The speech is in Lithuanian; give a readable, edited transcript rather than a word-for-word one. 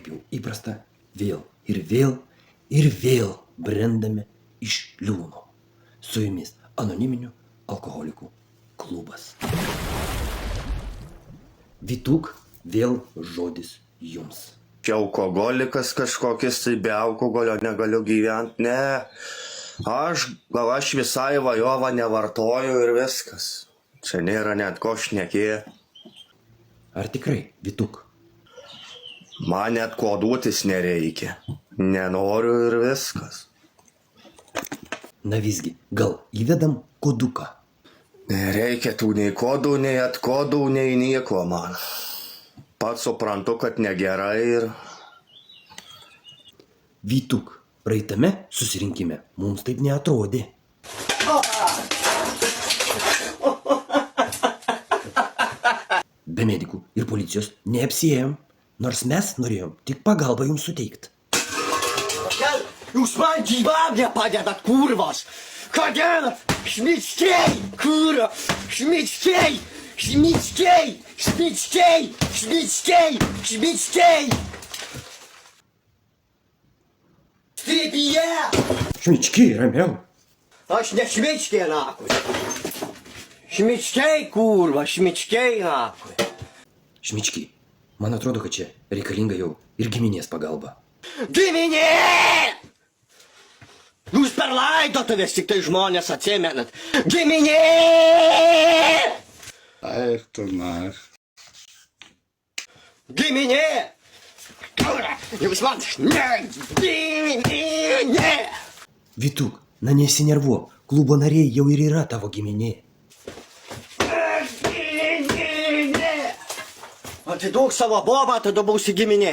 kaip jau įprasta, vėl brendame iš liūno. Su jumis anoniminių alkoholikų klubas. Vytuk, vėl žodis jums. Čia alkoholikas kažkokis, tai be alkoholio negaliu gyventi, ne. Aš visai vajovą nevartoju ir viskas. Čia nėra net ko šnekėti. Ar tikrai, Vytuk? Man net koduotis nereikia. Nenoriu ir viskas. Na visgi, gal įvedam koduką? Nereikia tų nei kodų, nei atkodų, nei nieko man. Pats suprantu, kad negerai ir... Vytuk, praeitame susirinkime mums taip neatrodė. Be medikų ir policijos neapsiėjom, nors mes norėjom tik pagalbą jums suteikti. Jūs man gyvam nepadedat, kurvas! Kodėl? Šmickiai, kurva! Šmickiai! Šmickiai! Šmickiai! Šmickiai! Šmickiai! Strypyje! Šmički, ramiau. Aš ne šmickiai, nakui. Šmickiai, kurva, šmickiai, nakui. Šmički, man atrodo, kad čia reikalinga jau ir giminės pagalba. Giminė! Jūs per laidotuvės tik tai žmonės atsimenat. Giminė! Ai, tu naš. Giminė! Jūs man... Ne! Giminė! Vytuk, na nesinervuok, klubo nariai jau ir yra tavo giminė. Atiduok savo bobą, tada būsi giminė.